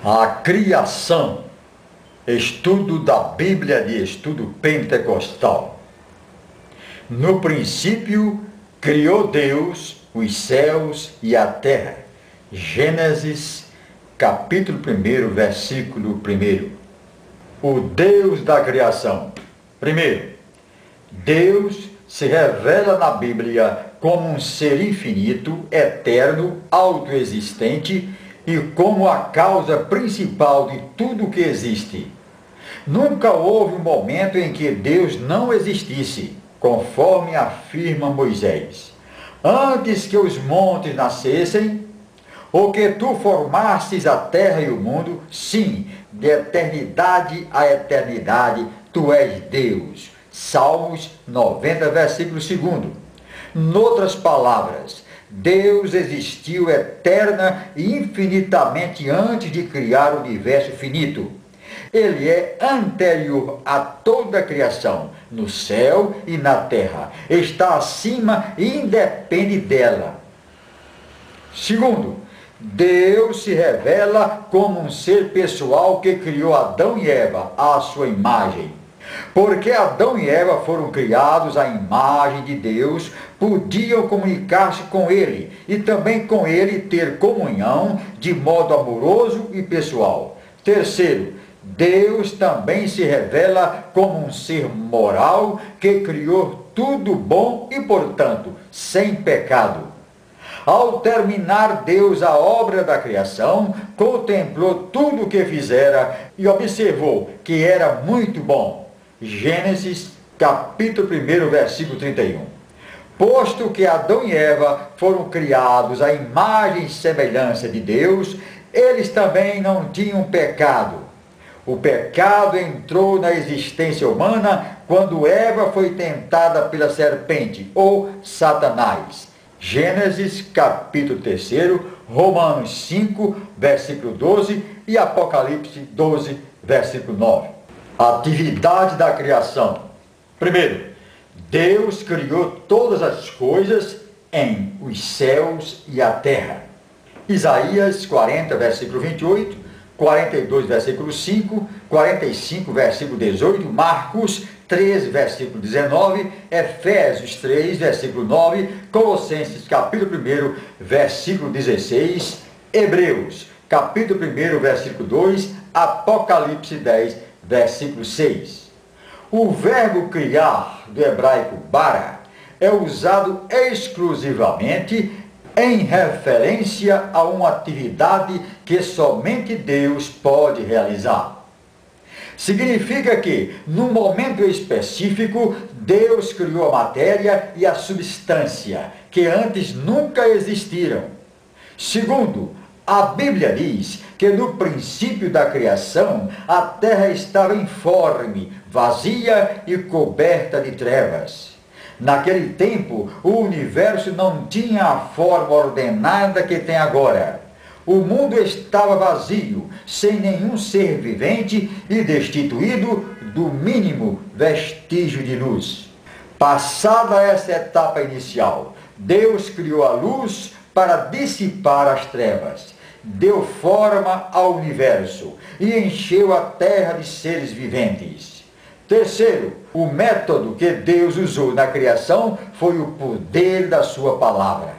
A criação, estudo da Bíblia de estudo pentecostal. No princípio, criou Deus os céus e a terra. Gênesis, capítulo 1, versículo 1. O Deus da criação. Primeiro, Deus se revela na Bíblia como um ser infinito, eterno, autoexistente e como a causa principal de tudo que existe. Nunca houve um momento em que Deus não existisse, conforme afirma Moisés. Antes que os montes nascessem, ou que tu formastes a terra e o mundo, sim, de eternidade a eternidade, tu és Deus. Salmos 90, versículo 2. Noutras palavras, Deus existiu eterna e infinitamente antes de criar o universo finito. Ele é anterior a toda a criação, no céu e na terra. Está acima e independe dela. Segundo, Deus se revela como um ser pessoal que criou Adão e Eva à sua imagem. Porque Adão e Eva foram criados à imagem de Deus, podiam comunicar-se com Ele e também com Ele ter comunhão de modo amoroso e pessoal. Terceiro, Deus também se revela como um ser moral que criou tudo bom e, portanto, sem pecado. Ao terminar Deus a obra da criação, contemplou tudo o que fizera e observou que era muito bom. Gênesis, capítulo 1, versículo 31. Posto que Adão e Eva foram criados à imagem e semelhança de Deus, eles também não tinham pecado. O pecado entrou na existência humana quando Eva foi tentada pela serpente, ou Satanás. Gênesis, capítulo 3, Romanos 5, versículo 12 e Apocalipse 12, versículo 9. Atividade da criação. Primeiro, Deus criou todas as coisas em os céus e a terra. Isaías 40, versículo 28, 42, versículo 5, 45, versículo 18, Marcos 13, versículo 19, Efésios 3, versículo 9, Colossenses, capítulo 1, versículo 16, Hebreus, capítulo 1, versículo 2, Apocalipse 10, versículo 6. O verbo criar, do hebraico bara, é usado exclusivamente em referência a uma atividade que somente Deus pode realizar. Significa que, num momento específico, Deus criou a matéria e a substância, que antes nunca existiram. Segundo, a Bíblia diz que no princípio da criação a terra estava informe, vazia e coberta de trevas. Naquele tempo, o universo não tinha a forma ordenada que tem agora. O mundo estava vazio, sem nenhum ser vivente e destituído do mínimo vestígio de luz. Passada essa etapa inicial, Deus criou a luz para dissipar as trevas. Deu forma ao universo e encheu a terra de seres viventes. Terceiro, o método que Deus usou na criação foi o poder da sua palavra.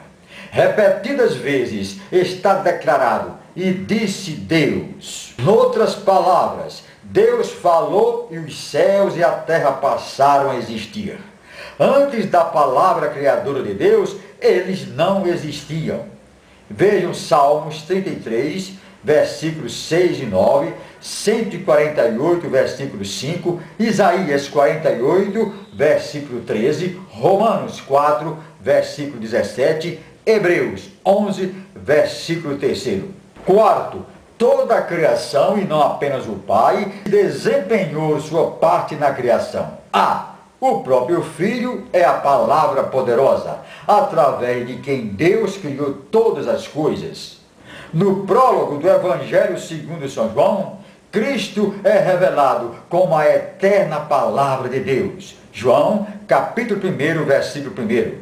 Repetidas vezes está declarado, e disse Deus. Noutras palavras, Deus falou e os céus e a terra passaram a existir. Antes da palavra criadora de Deus, eles não existiam. Vejam Salmos 33, versículos 6 e 9, 148, versículo 5, Isaías 48, versículo 13, Romanos 4, versículo 17, Hebreus 11, versículo 3. Quarto, toda a criação, e não apenas o Pai, desempenhou sua parte na criação. O próprio Filho é a palavra poderosa, através de quem Deus criou todas as coisas. No prólogo do Evangelho segundo São João, Cristo é revelado como a eterna palavra de Deus. João, capítulo 1, versículo 1.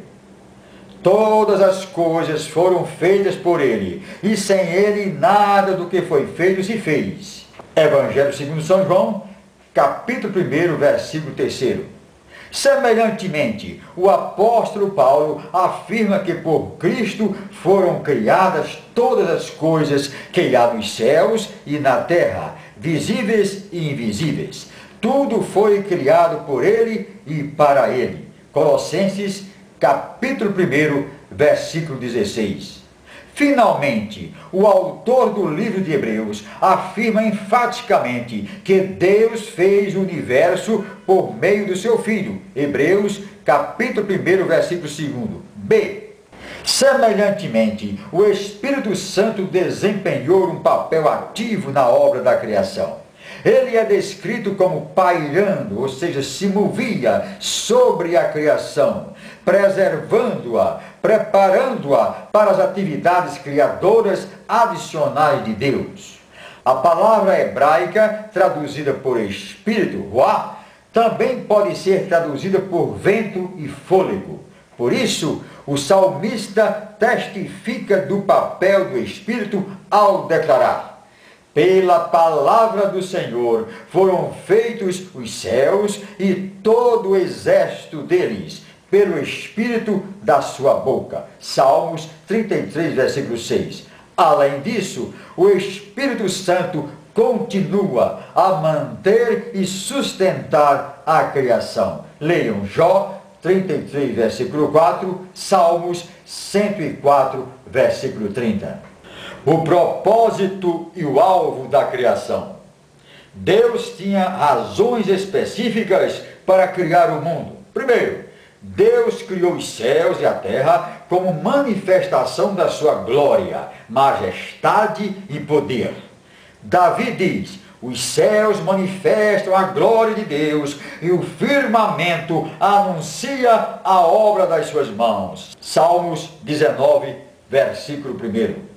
Todas as coisas foram feitas por ele, e sem ele nada do que foi feito se fez. Evangelho segundo São João, capítulo 1, versículo 3. Semelhantemente, o apóstolo Paulo afirma que por Cristo foram criadas todas as coisas que há nos céus e na terra, visíveis e invisíveis. Tudo foi criado por ele e para ele. Colossenses, capítulo 1, versículo 16. Finalmente, o autor do livro de Hebreus afirma enfaticamente que Deus fez o universo por meio do seu Filho. Hebreus, capítulo 1, versículo 2. B. Semelhantemente, o Espírito Santo desempenhou um papel ativo na obra da criação. Ele é descrito como pairando, ou seja, se movia sobre a criação, preservando-a, preparando-a para as atividades criadoras adicionais de Deus. A palavra hebraica, traduzida por espírito, ruá, também pode ser traduzida por vento e fôlego. Por isso, o salmista testifica do papel do Espírito ao declarar: pela palavra do Senhor foram feitos os céus e todo o exército deles, pelo Espírito da sua boca. Salmos 33, versículo 6. Além disso, o Espírito Santo continua a manter e sustentar a criação. Leiam Jó 33, versículo 4, Salmos 104, versículo 30. O propósito e o alvo da criação. Deus tinha razões específicas para criar o mundo. Primeiro, Deus criou os céus e a terra como manifestação da sua glória, majestade e poder. Davi diz: os céus manifestam a glória de Deus e o firmamento anuncia a obra das suas mãos. Salmos 19, versículo 1.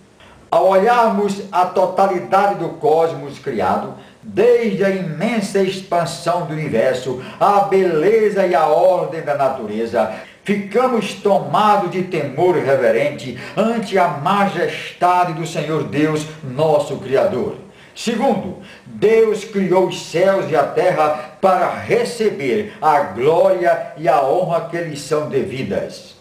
Ao olharmos a totalidade do cosmos criado, desde a imensa expansão do universo, a beleza e a ordem da natureza, ficamos tomados de temor reverente ante a majestade do Senhor Deus, nosso Criador. Segundo, Deus criou os céus e a terra para receber a glória e a honra que lhes são devidas.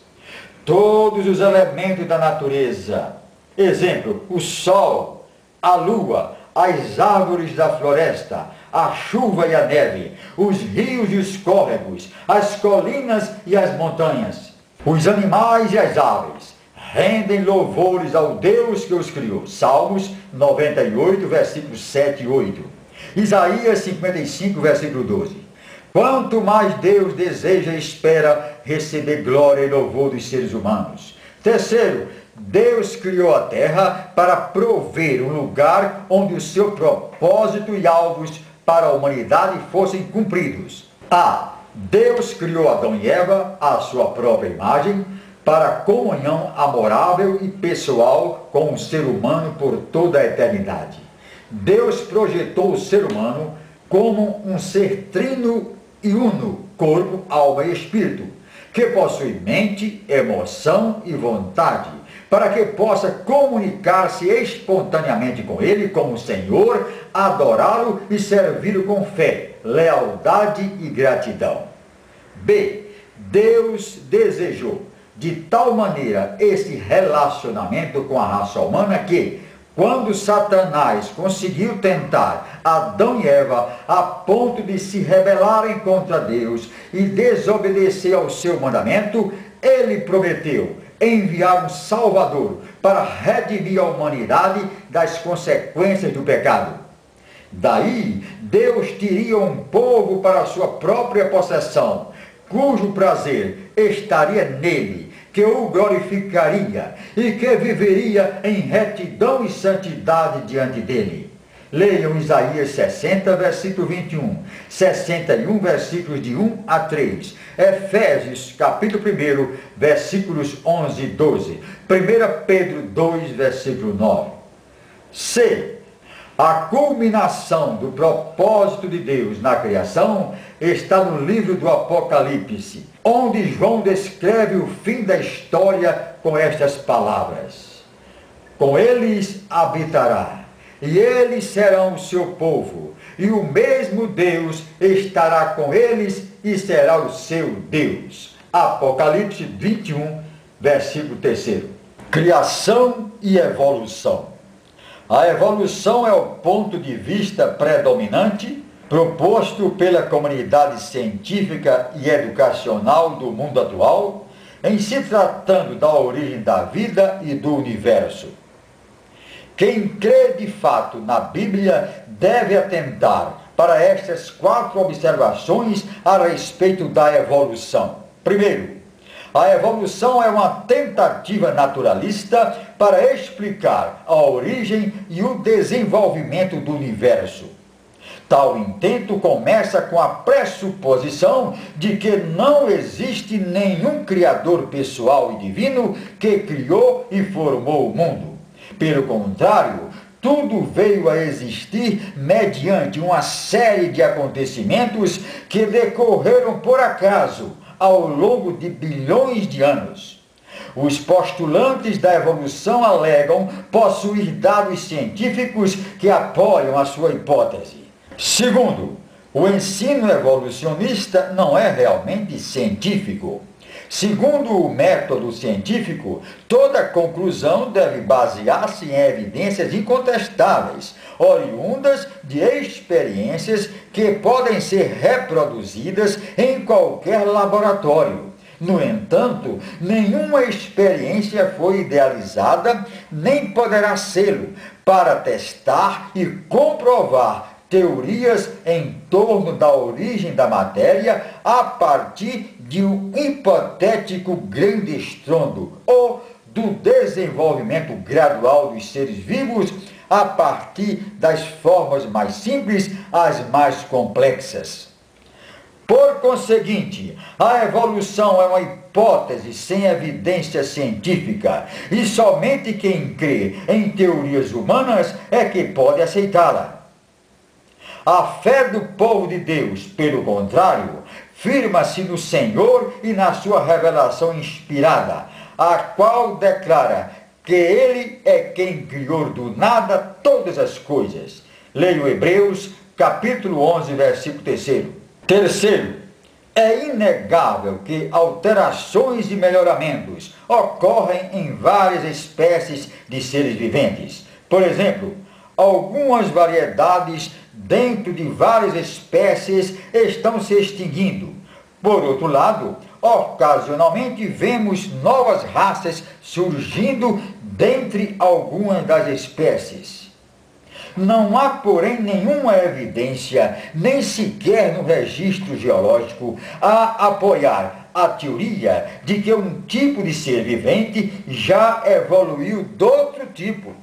Todos os elementos da natureza, exemplo, o sol, a lua, as árvores da floresta, a chuva e a neve, os rios e os córregos, as colinas e as montanhas, os animais e as aves, rendem louvores ao Deus que os criou. Salmos 98, versículos 7 e 8. Isaías 55, versículo 12. Quanto mais Deus deseja e espera receber glória e louvor dos seres humanos. Terceiro, Deus criou a terra para prover um lugar onde o seu propósito e alvos para a humanidade fossem cumpridos. A. Deus criou Adão e Eva à sua própria imagem para comunhão amorável e pessoal com o ser humano por toda a eternidade. Deus projetou o ser humano como um ser trino e uno, corpo, alma e espírito, que possui mente, emoção e vontade, para que possa comunicar-se espontaneamente com Ele como Senhor, adorá-lo e servi-lo com fé, lealdade e gratidão. B. Deus desejou de tal maneira esse relacionamento com a raça humana que, quando Satanás conseguiu tentar Adão e Eva a ponto de se rebelarem contra Deus e desobedecer ao seu mandamento, ele prometeu enviar um Salvador para redimir a humanidade das consequências do pecado. Daí, Deus teria um povo para a sua própria possessão, cujo prazer estaria nele, que o glorificaria e que viveria em retidão e santidade diante dele. Leiam Isaías 60, versículo 21, 61, versículos de 1 a 3, Efésios, capítulo 1, versículos 11 e 12, 1 Pedro 2, versículo 9. C. A culminação do propósito de Deus na criação está no livro do Apocalipse, onde João descreve o fim da história com estas palavras: com eles habitará, e eles serão o seu povo, e o mesmo Deus estará com eles e será o seu Deus. Apocalipse 21, versículo 3. Criação e evolução. A evolução é o ponto de vista predominante proposto pela comunidade científica e educacional do mundo atual, em se tratando da origem da vida e do universo. Quem crê de fato na Bíblia deve atentar para estas 4 observações a respeito da evolução. Primeiro, a evolução é uma tentativa naturalista para explicar a origem e o desenvolvimento do universo. Tal intento começa com a pressuposição de que não existe nenhum criador pessoal e divino que criou e formou o mundo. Pelo contrário, tudo veio a existir mediante uma série de acontecimentos que decorreram por acaso ao longo de bilhões de anos. Os postulantes da evolução alegam possuir dados científicos que apoiam a sua hipótese. Segundo, o ensino evolucionista não é realmente científico. Segundo o método científico, toda conclusão deve basear-se em evidências incontestáveis, oriundas de experiências que podem ser reproduzidas em qualquer laboratório. No entanto, nenhuma experiência foi idealizada, nem poderá sê-lo, para testar e comprovar teorias em torno da origem da matéria a partir de um hipotético grande estrondo, ou do desenvolvimento gradual dos seres vivos a partir das formas mais simples às mais complexas. Por conseguinte, a evolução é uma hipótese sem evidência científica, e somente quem crê em teorias humanas é que pode aceitá-la. A fé do povo de Deus, pelo contrário, firma-se no Senhor e na sua revelação inspirada, a qual declara que Ele é quem criou do nada todas as coisas. Leia Hebreus, capítulo 11, versículo 3. Terceiro, é inegável que alterações e melhoramentos ocorrem em várias espécies de seres viventes. Por exemplo, algumas variedades dentro de várias espécies estão se extinguindo. Por outro lado, ocasionalmente vemos novas raças surgindo dentre algumas das espécies. Não há, porém, nenhuma evidência, nem sequer no registro geológico, a apoiar a teoria de que um tipo de ser vivente já evoluiu de outro tipo.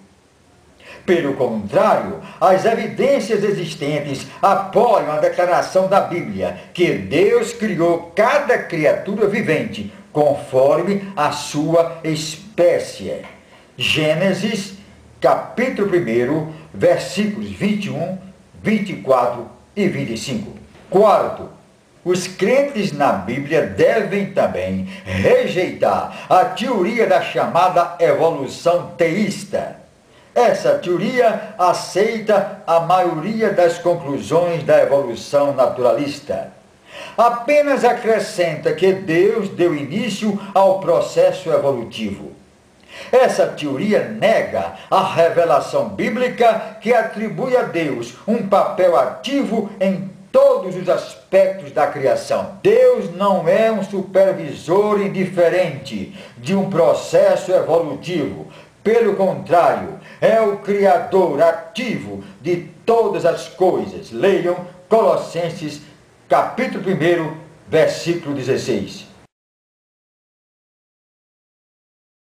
Pelo contrário, as evidências existentes apoiam a declaração da Bíblia que Deus criou cada criatura vivente conforme a sua espécie. Gênesis, capítulo 1, versículos 21, 24 e 25. Quarto, os crentes na Bíblia devem também rejeitar a teoria da chamada evolução teísta. Essa teoria aceita a maioria das conclusões da evolução naturalista. Apenas acrescenta que Deus deu início ao processo evolutivo. Essa teoria nega a revelação bíblica que atribui a Deus um papel ativo em todos os aspectos da criação. Deus não é um supervisor indiferente de um processo evolutivo. Pelo contrário, é o Criador ativo de todas as coisas. Leiam Colossenses, capítulo 1, versículo 16.